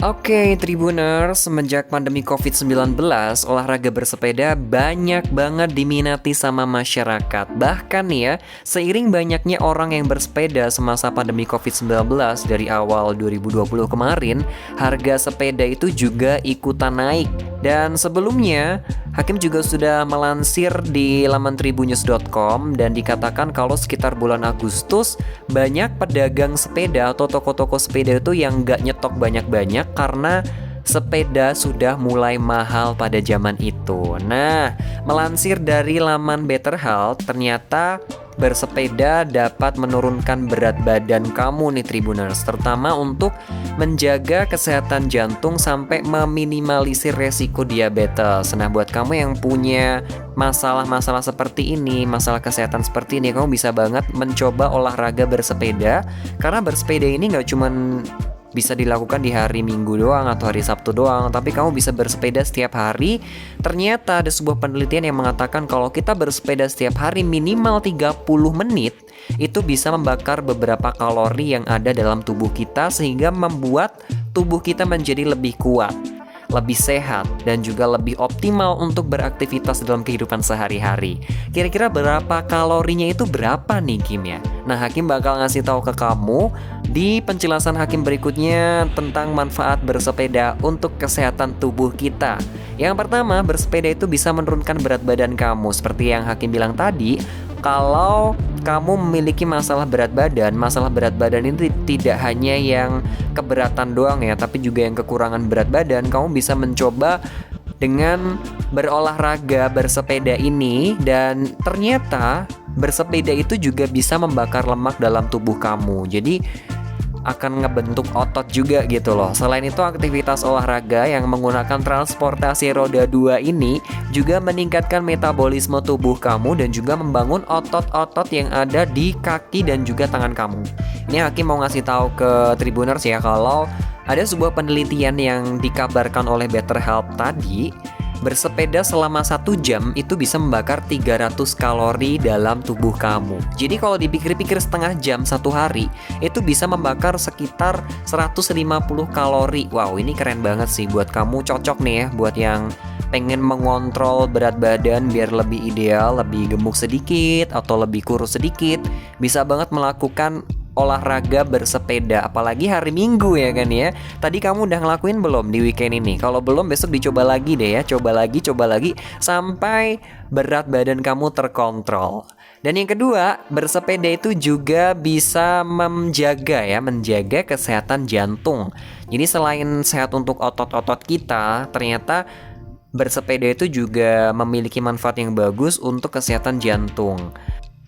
Oke, Tribuners, semenjak pandemi COVID-19, olahraga bersepeda banyak banget diminati sama masyarakat. Bahkan nih ya, seiring banyaknya orang yang bersepeda semasa pandemi COVID-19 dari awal 2020 kemarin, harga sepeda itu juga ikutan naik. Dan sebelumnya, Hakim juga sudah melansir di laman tribunnews.com dan dikatakan kalau sekitar bulan Agustus, banyak pedagang sepeda atau toko-toko sepeda itu yang nggak nyetok banyak-banyak karena sepeda sudah mulai mahal pada zaman itu. Nah, melansir dari laman Better Health, ternyata bersepeda dapat menurunkan berat badan kamu nih Tribuners, terutama untuk menjaga kesehatan jantung sampai meminimalisir resiko diabetes. Nah, buat kamu yang punya masalah-masalah seperti ini, masalah kesehatan seperti ini, kamu bisa banget mencoba olahraga bersepeda, karena bersepeda ini nggak cuman bisa dilakukan di hari Minggu doang atau hari Sabtu doang, tapi kamu bisa bersepeda setiap hari. Ternyata ada sebuah penelitian yang mengatakan kalau kita bersepeda setiap hari minimal 30 menit, itu bisa membakar beberapa kalori yang ada dalam tubuh kita sehingga membuat tubuh kita menjadi lebih kuat, lebih sehat, dan juga lebih optimal untuk beraktivitas dalam kehidupan sehari-hari. Kira-kira berapa kalorinya itu berapa nih Kim ya? Nah, Hakim bakal ngasih tahu ke kamu di penjelasan Hakim berikutnya tentang manfaat bersepeda untuk kesehatan tubuh kita. Yang pertama, bersepeda itu bisa menurunkan berat badan kamu. Seperti yang Hakim bilang tadi, kalau kamu memiliki masalah berat badan ini tidak hanya yang keberatan doang ya, tapi juga yang kekurangan berat badan. Kamu bisa mencoba dengan berolahraga bersepeda ini, dan ternyata bersepeda itu juga bisa membakar lemak dalam tubuh kamu. Jadi akan ngebentuk otot juga gitu loh. Selain itu, aktivitas olahraga yang menggunakan transportasi roda 2 ini juga meningkatkan metabolisme tubuh kamu dan juga membangun otot-otot yang ada di kaki dan juga tangan kamu. Ini Hakim mau ngasih tahu ke Tribuners ya, kalau ada sebuah penelitian yang dikabarkan oleh Better Health tadi, bersepeda selama 1 jam itu bisa membakar 300 kalori dalam tubuh kamu. Jadi kalau dipikir-pikir setengah jam 1 hari, itu bisa membakar sekitar 150 kalori. Wow, ini keren banget sih buat kamu, cocok nih ya buat yang pengen mengontrol berat badan biar lebih ideal, lebih gemuk sedikit atau lebih kurus sedikit. Bisa banget melakukan olahraga bersepeda, apalagi hari Minggu ya kan ya. Tadi kamu udah ngelakuin belum di weekend ini? Kalau belum, besok dicoba lagi deh ya. Coba lagi sampai berat badan kamu terkontrol. Dan yang kedua, bersepeda itu juga bisa menjaga kesehatan jantung. Jadi selain sehat untuk otot-otot kita, ternyata bersepeda itu juga memiliki manfaat yang bagus untuk kesehatan jantung.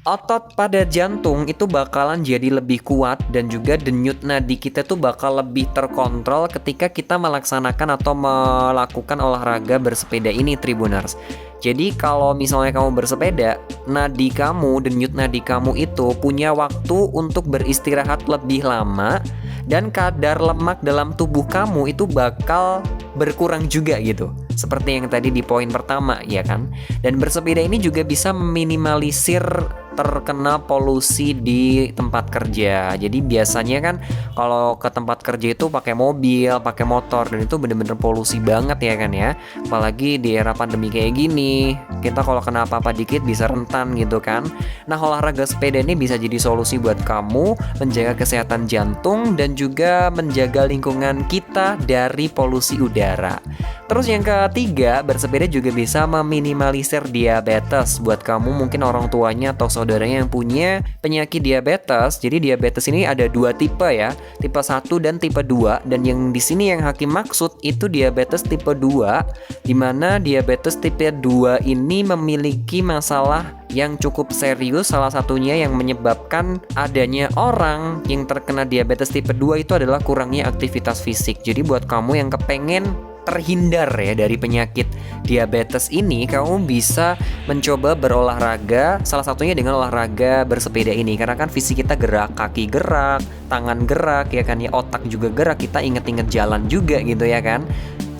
Otot pada jantung itu bakalan jadi lebih kuat dan juga denyut nadi kita tuh bakal lebih terkontrol ketika kita melaksanakan atau melakukan olahraga bersepeda ini Tribuners. Jadi kalau misalnya kamu bersepeda, denyut nadi kamu itu punya waktu untuk beristirahat lebih lama dan kadar lemak dalam tubuh kamu itu bakal berkurang juga gitu. Seperti yang tadi di poin pertama ya kan. Dan bersepeda ini juga bisa meminimalisir terkena polusi di tempat kerja. Jadi biasanya kan kalau ke tempat kerja itu pakai mobil, pakai motor, dan itu bener-bener polusi banget ya kan ya. Apalagi di era pandemi kayak gini, kita kalau kena apa-apa dikit bisa rentan gitu kan. Nah, olahraga sepeda ini bisa jadi solusi buat kamu menjaga kesehatan jantung dan juga menjaga lingkungan kita dari polusi udara. Terus yang ketiga, bersepeda juga bisa meminimalisir diabetes. Buat kamu mungkin orang tuanya atau saudaranya yang punya penyakit diabetes. Jadi diabetes ini ada 2 tipe ya, tipe 1 dan tipe 2. Dan yang di sini yang Hakim maksud itu diabetes tipe 2, di mana diabetes tipe 2 ini memiliki masalah yang cukup serius. Salah satunya yang menyebabkan adanya orang yang terkena diabetes tipe 2 itu adalah kurangnya aktivitas fisik. Jadi buat kamu yang kepengen terhindar ya dari penyakit diabetes ini, kamu bisa mencoba berolahraga, salah satunya dengan olahraga bersepeda ini. Karena kan fisik kita gerak, kaki gerak, tangan gerak ya kan ya, otak juga gerak, kita inget-inget jalan juga gitu ya kan.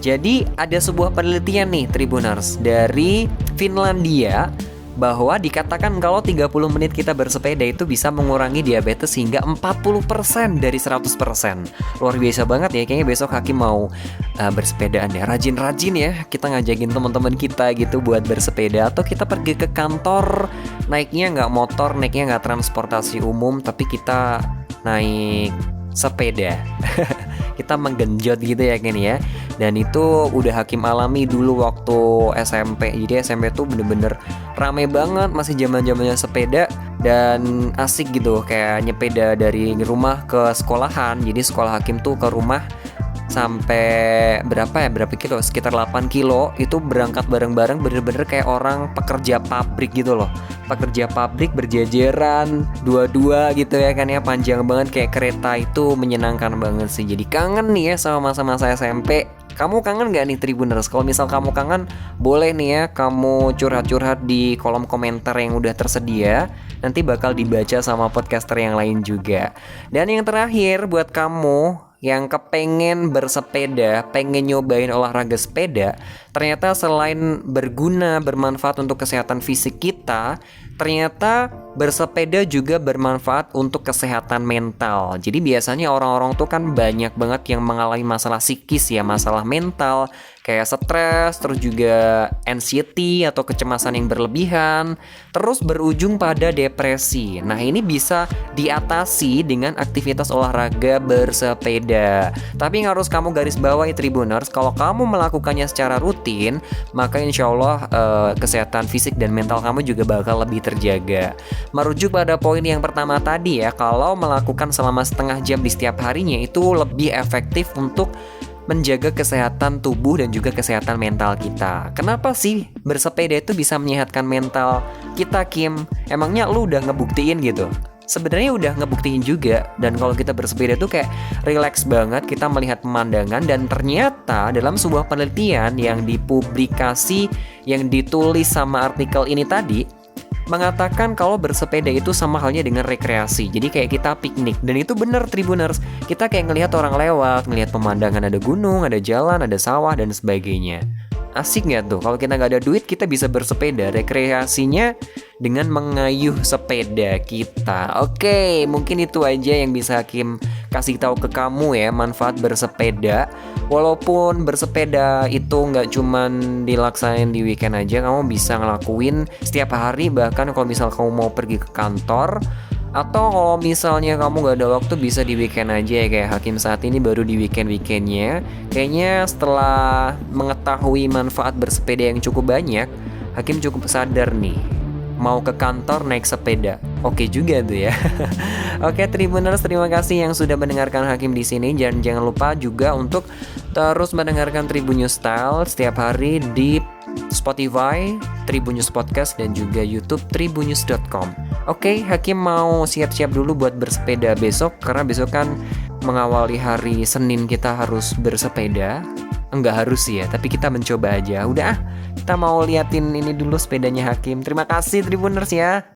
Jadi ada sebuah penelitian nih Tribuners dari Finlandia bahwa dikatakan kalau 30 menit kita bersepeda itu bisa mengurangi diabetes hingga 40% dari 100%. Luar biasa banget ya, kayaknya besok Hakim mau bersepedaan ya. Rajin-rajin ya kita ngajakin teman-teman kita gitu buat bersepeda, atau kita pergi ke kantor naiknya nggak motor, naiknya nggak transportasi umum, tapi kita naik sepeda. Kita menggenjot gitu ya kan ya. Dan itu udah Hakim alami dulu waktu SMP. Jadi SMP tuh bener-bener rame banget, masih zaman-zamannya sepeda dan asik gitu, kayak nyepeda dari rumah ke sekolahan. Jadi sekolah Hakim tuh ke rumah sampai berapa kilo, sekitar 8 kilo. Itu berangkat bareng-bareng, bener-bener kayak orang pekerja pabrik gitu loh. Pekerja pabrik berjejeran dua-dua gitu ya kan ya, panjang banget kayak kereta. Itu menyenangkan banget sih. Jadi kangen nih ya sama masa-masa SMP. Kamu kangen gak nih Tribuners? Kalau misal kamu kangen, boleh nih ya kamu curhat-curhat di kolom komentar yang udah tersedia. Nanti bakal dibaca sama podcaster yang lain juga. Dan yang terakhir buat kamu yang kepengen bersepeda, pengen nyobain olahraga sepeda, ternyata selain berguna, bermanfaat untuk kesehatan fisik kita, ternyata bersepeda juga bermanfaat untuk kesehatan mental. Jadi biasanya orang-orang tuh kan banyak banget yang mengalami masalah psikis ya, masalah mental, kayak stres, terus juga anxiety atau kecemasan yang berlebihan, terus berujung pada depresi. Nah, ini bisa diatasi dengan aktivitas olahraga bersepeda. Tapi yang harus kamu garis bawahi Tribuners, kalau kamu melakukannya secara rutin, maka insya Allah kesehatan fisik dan mental kamu juga bakal lebih terjaga. Merujuk pada poin yang pertama tadi ya, kalau melakukan selama setengah jam di setiap harinya itu lebih efektif untuk menjaga kesehatan tubuh dan juga kesehatan mental kita. Kenapa sih bersepeda itu bisa menyehatkan mental kita, Kim? Emangnya lu udah ngebuktiin gitu? Sebenarnya udah ngebuktiin juga. Dan kalau kita bersepeda tuh kayak relax banget, kita melihat pemandangan. Dan ternyata dalam sebuah penelitian yang dipublikasi, yang ditulis sama artikel ini tadi, mengatakan kalau bersepeda itu sama halnya dengan rekreasi. Jadi kayak kita piknik. Dan itu bener Tribuners, kita kayak ngelihat orang lewat, ngelihat pemandangan, ada gunung, ada jalan, ada sawah dan sebagainya. Asik gak tuh? Kalau kita gak ada duit, kita bisa bersepeda. Rekreasinya dengan mengayuh sepeda kita. Oke, mungkin itu aja yang bisa Hakim kasih tahu ke kamu ya, manfaat bersepeda. Walaupun bersepeda itu gak cuman dilaksain di weekend aja, kamu bisa ngelakuin setiap hari. Bahkan kalau misal kamu mau pergi ke kantor, atau kalau misalnya kamu gak ada waktu, bisa di weekend aja ya. Kayak Hakim saat ini baru di weekend-weekendnya. Kayaknya setelah mengetahui manfaat bersepeda yang cukup banyak, Hakim cukup sadar nih, mau ke kantor naik sepeda. Oke juga tuh ya. Oke Tribuners, terima kasih yang sudah mendengarkan Hakim di sini. Jangan lupa juga untuk terus mendengarkan Tribun News Style setiap hari di Spotify, Tribun News Podcast, dan juga YouTube tribunnews.com. Oke, Hakim mau siap-siap dulu buat bersepeda besok, karena besok kan mengawali hari Senin kita harus bersepeda. Enggak harus sih ya, tapi kita mencoba aja. Udah kita mau liatin ini dulu sepedanya Hakim. Terima kasih Tribuners ya.